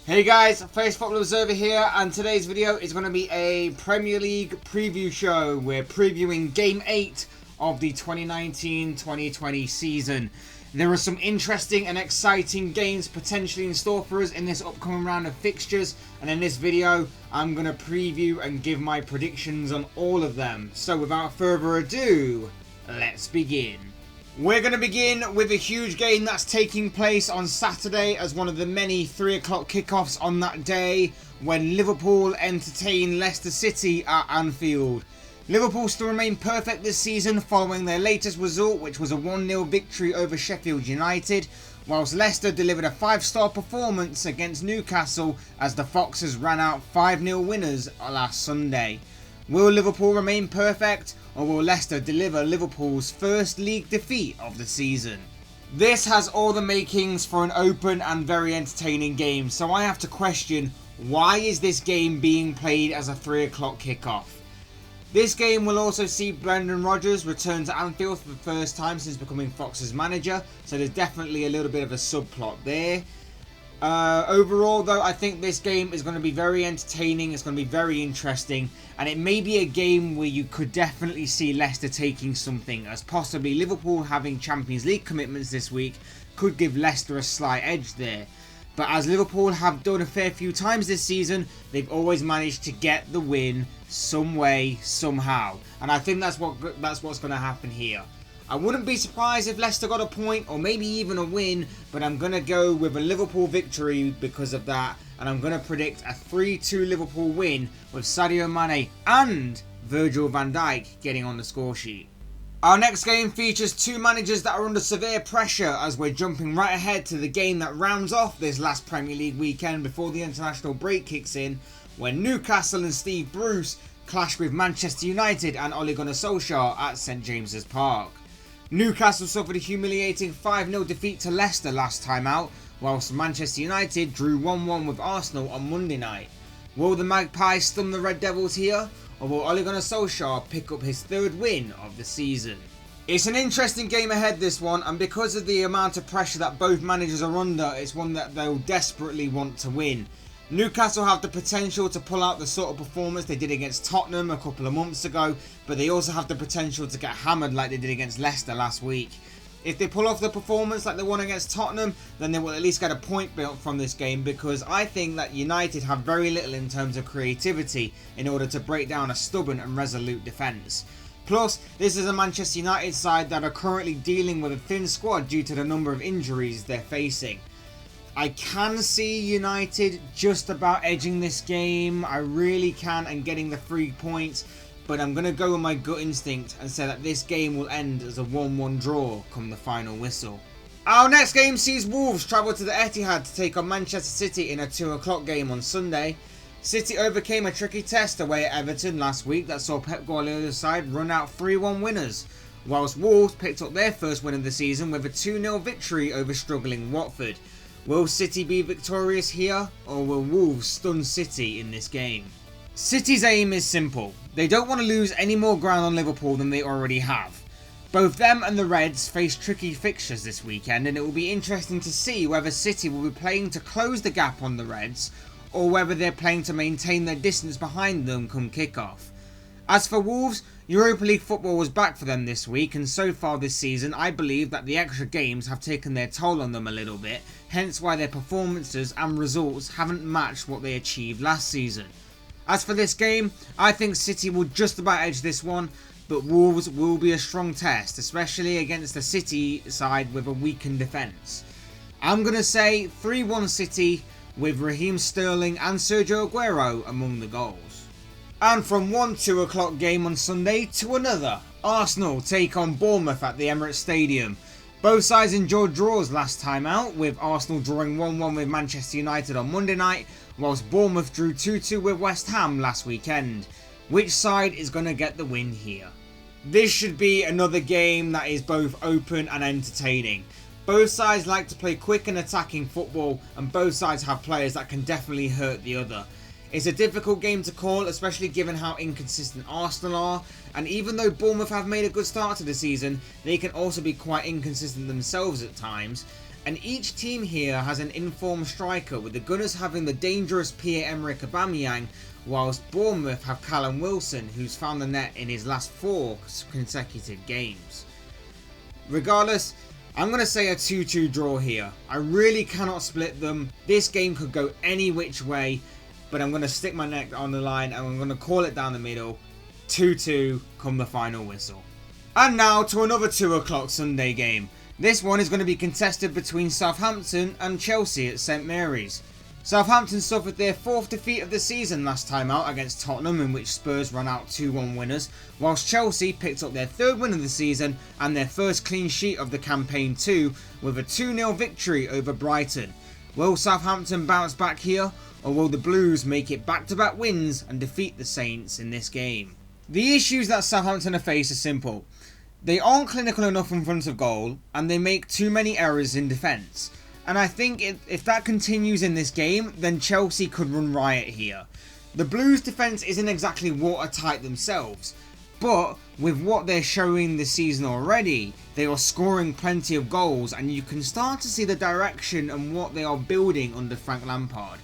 Hey guys, Face Football Observer here, and today's video is going to be a Premier League preview show. We're previewing Game 8 of the 2019-2020 season. There are some interesting and exciting games potentially in store for us in this upcoming round of fixtures, and in this video I'm going to preview and give my predictions on all of them. So without further ado, let's begin. We're going to begin with a huge game that's taking place on Saturday as one of the many 3 o'clock kickoffs on that day when Liverpool entertain Leicester City at Anfield. Liverpool still remain perfect this season following their latest result, which was a 1-0 victory over Sheffield United, whilst Leicester delivered a 5-star performance against Newcastle as the Foxes ran out 5-0 winners last Sunday. Will Liverpool remain perfect, or will Leicester deliver Liverpool's first league defeat of the season? This has all the makings for an open and very entertaining game, so I have to question, why is this game being played as a 3 o'clock kickoff? This game will also see Brendan Rodgers return to Anfield for the first time since becoming Fox's manager, so there's definitely a little bit of a subplot there. Overall though, I think this game is going to be very entertaining, it's going to be very interesting, and it may be a game where you could definitely see Leicester taking something, as possibly Liverpool having Champions League commitments this week could give Leicester a slight edge there. But as Liverpool have done a fair few times this season, they've always managed to get the win some way, somehow, and I think that's what's going to happen here. I wouldn't be surprised if Leicester got a point or maybe even a win, but I'm going to go with a Liverpool victory because of that, and I'm going to predict a 3-2 Liverpool win with Sadio Mane and Virgil van Dijk getting on the score sheet. Our next game features 2 managers that are under severe pressure as we're jumping right ahead to the game that rounds off this last Premier League weekend before the international break kicks in, when Newcastle and Steve Bruce clash with Manchester United and Ole Gunnar Solskjaer at St James's Park. Newcastle suffered a humiliating 5-0 defeat to Leicester last time out, whilst Manchester United drew 1-1 with Arsenal on Monday night. Will the Magpies stun the Red Devils here, or will Ole Gunnar Solskjaer pick up his 3rd win of the season? It's an interesting game ahead, this one, and because of the amount of pressure that both managers are under, it's one that they'll desperately want to win. Newcastle have the potential to pull out the sort of performance they did against Tottenham a couple of months ago, but they also have the potential to get hammered like they did against Leicester last week. If they pull off the performance like they won against Tottenham, then they will at least get a point built from this game, because I think that United have very little in terms of creativity in order to break down a stubborn and resolute defence. Plus, this is a Manchester United side that are currently dealing with a thin squad due to the number of injuries they're facing. I can see United just about edging this game, I really can, and getting the 3 points, but I'm going to go with my gut instinct and say that this game will end as a 1-1 draw come the final whistle. Our next game sees Wolves travel to the Etihad to take on Manchester City in a 2 o'clock game on Sunday. City overcame a tricky test away at Everton last week that saw Pep Guardiola's side run out 3-1 winners, whilst Wolves picked up their first win of the season with a 2-0 victory over struggling Watford. Will City be victorious here, or will Wolves stun City in this game? City's aim is simple. They don't want to lose any more ground on Liverpool than they already have. Both them and the Reds face tricky fixtures this weekend, and it will be interesting to see whether City will be playing to close the gap on the Reds, or whether they're playing to maintain their distance behind them come kickoff. As for Wolves, Europa League football was back for them this week, and so far this season I believe that the extra games have taken their toll on them a little bit, hence why their performances and results haven't matched what they achieved last season. As for this game, I think City will just about edge this one, but Wolves will be a strong test, especially against the City side with a weakened defence. I'm going to say 3-1 City with Raheem Sterling and Sergio Aguero among the goals. And from one 2 o'clock game on Sunday to another, Arsenal take on Bournemouth at the Emirates Stadium. Both sides enjoyed draws last time out, with Arsenal drawing 1-1 with Manchester United on Monday night, whilst Bournemouth drew 2-2 with West Ham last weekend. Which side is going to get the win here? This should be another game that is both open and entertaining. Both sides like to play quick and attacking football, and both sides have players that can definitely hurt the other. It's a difficult game to call, especially given how inconsistent Arsenal are, and even though Bournemouth have made a good start to the season, they can also be quite inconsistent themselves at times, and each team here has an informed striker, with the Gunners having the dangerous Pierre-Emerick Aubameyang, whilst Bournemouth have Callum Wilson, who's found the net in his last 4 consecutive games. Regardless, I'm going to say a 2-2 draw here. I really cannot split them. This game could go any which way, but I'm going to stick my neck on the line and I'm going to call it down the middle. 2-2 come the final whistle. And now to another 2 o'clock Sunday game. This one is going to be contested between Southampton and Chelsea at St Mary's. Southampton suffered their 4th defeat of the season last time out against Tottenham, in which Spurs ran out 2-1 winners, whilst Chelsea picked up their 3rd win of the season and their first clean sheet of the campaign too, with a 2-0 victory over Brighton. Will Southampton bounce back here, or will the Blues make it back-to-back wins and defeat the Saints in this game? The issues that Southampton have faced are simple. They aren't clinical enough in front of goal, and they make too many errors in defence. And I think if that continues in this game, then Chelsea could run riot here. The Blues' defence isn't exactly watertight themselves, but with what they're showing this season already, they are scoring plenty of goals, and you can start to see the direction and what they are building under Frank Lampard.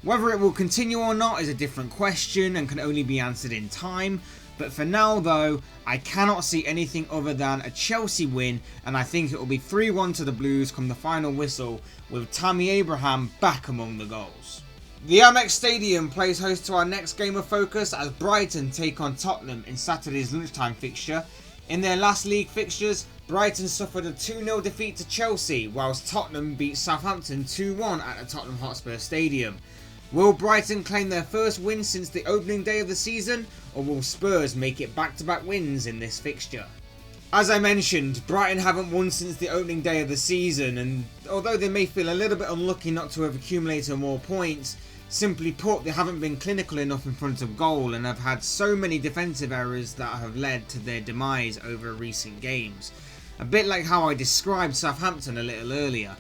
Whether it will continue or not is a different question and can only be answered in time. But for now though, I cannot see anything other than a Chelsea win, and I think it will be 3-1 to the Blues come the final whistle, with Tammy Abraham back among the goals. The Amex Stadium plays host to our next game of focus as Brighton take on Tottenham in Saturday's lunchtime fixture. In their last league fixtures, Brighton suffered a 2-0 defeat to Chelsea, whilst Tottenham beat Southampton 2-1 at the Tottenham Hotspur Stadium. Will Brighton claim their first win since the opening day of the season, or will Spurs make it back-to-back wins in this fixture? As I mentioned, Brighton haven't won since the opening day of the season, and although they may feel a little bit unlucky not to have accumulated more points, simply put, they haven't been clinical enough in front of goal and have had so many defensive errors that have led to their demise over recent games. A bit like how I described Southampton a little earlier.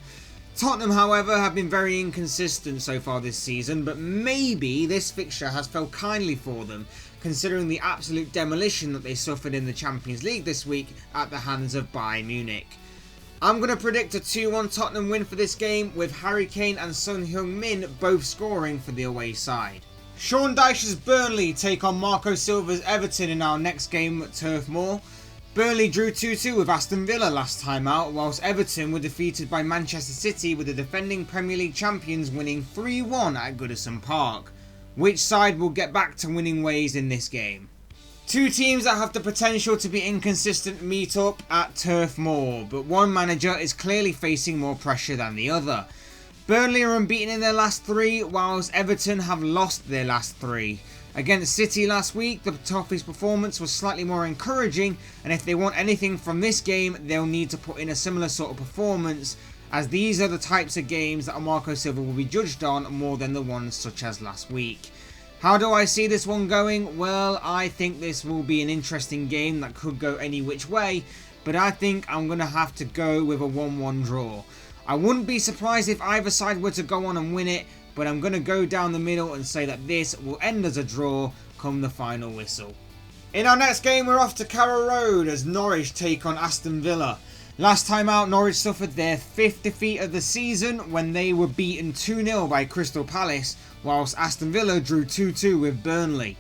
Tottenham, however, have been very inconsistent so far this season, but maybe this fixture has fell kindly for them, considering the absolute demolition that they suffered in the Champions League this week at the hands of Bayern Munich. I'm going to predict a 2-1 Tottenham win for this game, with Harry Kane and Son Heung-min both scoring for the away side. Sean Dyche's Burnley take on Marco Silva's Everton in our next game at Turf Moor. Burnley drew 2-2 with Aston Villa last time out, whilst Everton were defeated by Manchester City, with the defending Premier League champions winning 3-1 at Goodison Park. Which side will get back to winning ways in this game? Two teams that have the potential to be inconsistent meet up at Turf Moor, but one manager is clearly facing more pressure than the other. Burnley are unbeaten in their last 3, whilst Everton have lost their last 3. Against City last week, the Toffees' performance was slightly more encouraging, and if they want anything from this game, they'll need to put in a similar sort of performance, as these are the types of games that Marco Silva will be judged on more than the ones such as last week. How do I see this one going? Well, I think this will be an interesting game that could go any which way, but I think I'm going to have to go with a 1-1 draw. I wouldn't be surprised if either side were to go on and win it, but I'm going to go down the middle and say that this will end as a draw come the final whistle. In our next game, we're off to Carrow Road as Norwich take on Aston Villa. Last time out, Norwich suffered their 5th defeat of the season when they were beaten 2-0 by Crystal Palace, whilst Aston Villa drew 2-2 with Burnley.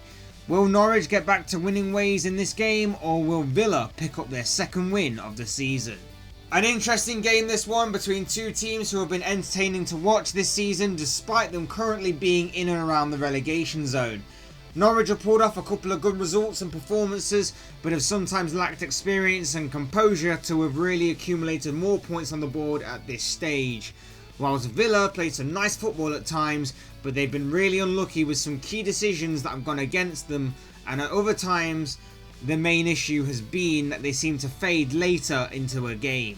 Will Norwich get back to winning ways in this game, or will Villa pick up their 2nd win of the season? An interesting game this one, between two teams who have been entertaining to watch this season despite them currently being in and around the relegation zone. Norwich have pulled off a couple of good results and performances, but have sometimes lacked experience and composure to have really accumulated more points on the board at this stage. Whilst Villa played some nice football at times, but they've been really unlucky with some key decisions that have gone against them, and at other times the main issue has been that they seem to fade later into a game.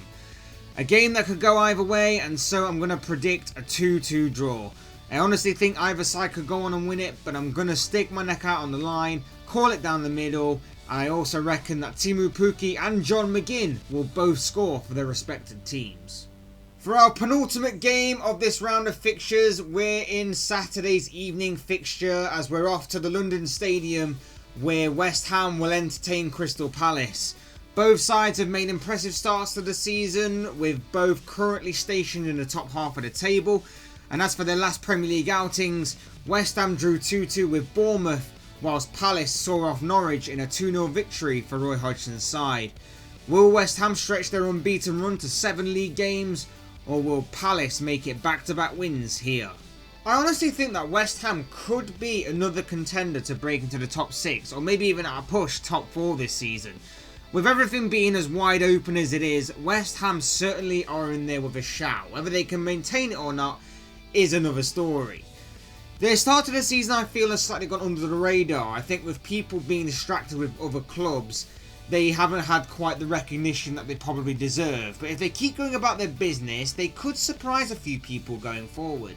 A game that could go either way, and so I'm going to predict a 2-2 draw. I honestly think either side could go on and win it, but I'm going to stick my neck out on the line, call it down the middle. I also reckon that Timu Pukki and John McGinn will both score for their respective teams. For our penultimate game of this round of fixtures, we're in Saturday's evening fixture as we're off to the London Stadium, where West Ham will entertain Crystal Palace. Both sides have made impressive starts to the season, with both currently stationed in the top half of the table. And as for their last Premier League outings, West Ham drew 2-2 with Bournemouth, whilst Palace saw off Norwich in a 2-0 victory for Roy Hodgson's side. Will West Ham stretch their unbeaten run to 7 league games, or will Palace make it back-to-back wins here? I honestly think that West Ham could be another contender to break into the top 6, or maybe even at a push top 4 this season. With everything being as wide open as it is, West Ham certainly are in there with a shout. Whether they can maintain it or not is another story. Their start of the season, I feel, has slightly gone under the radar. I think with people being distracted with other clubs, they haven't had quite the recognition that they probably deserve. But if they keep going about their business, they could surprise a few people going forward.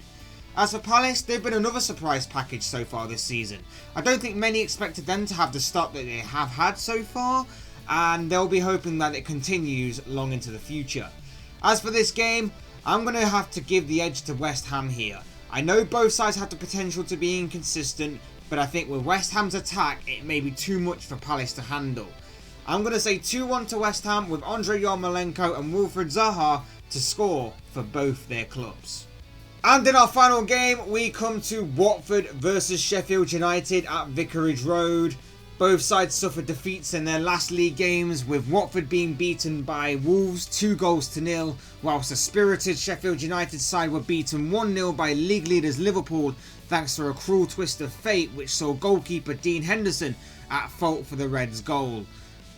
As for Palace, they've been another surprise package so far this season. I don't think many expected them to have the start that they have had so far, and they'll be hoping that it continues long into the future. As for this game, I'm going to have to give the edge to West Ham here. I know both sides have the potential to be inconsistent, but I think with West Ham's attack, it may be too much for Palace to handle. I'm going to say 2-1 to West Ham, with Andrei Yarmolenko and Wilfried Zaha to score for both their clubs. And in our final game, we come to Watford versus Sheffield United at Vicarage Road. Both sides suffered defeats in their last league games, with Watford being beaten by Wolves 2-0, whilst the spirited Sheffield United side were beaten 1-0 by league leaders Liverpool, thanks to a cruel twist of fate which saw goalkeeper Dean Henderson at fault for the Reds' goal.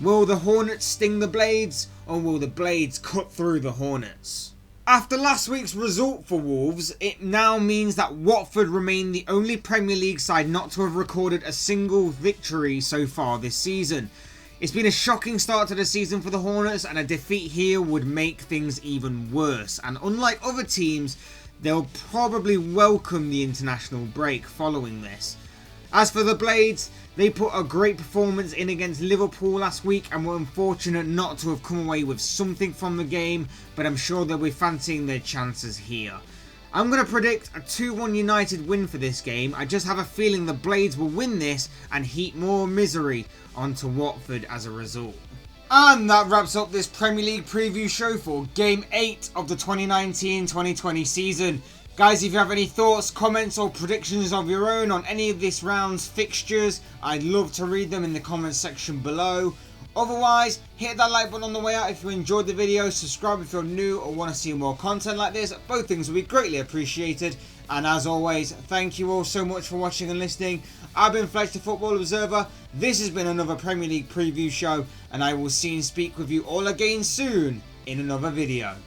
Will the Hornets sting the Blades, or will the Blades cut through the Hornets? After last week's result for Wolves, it now means that Watford remain the only Premier League side not to have recorded a single victory so far this season. It's been a shocking start to the season for the Hornets, and a defeat here would make things even worse. And unlike other teams, they'll probably welcome the international break following this. As for the Blades, they put a great performance in against Liverpool last week and were unfortunate not to have come away with something from the game, but I'm sure they'll be fancying their chances here. I'm going to predict a 2-1 United win for this game. I just have a feeling the Blades will win this and heap more misery onto Watford as a result. And that wraps up this Premier League preview show for Game 8 of the 2019-2020 season. Guys, if you have any thoughts, comments or predictions of your own on any of this round's fixtures, I'd love to read them in the comments section below. Otherwise, hit that like button on the way out if you enjoyed the video, subscribe if you're new or want to see more content like this. Both things will be greatly appreciated. And as always, thank you all so much for watching and listening. I've been Fletch, the Football Observer. This has been another Premier League preview show, and I will see and speak with you all again soon in another video.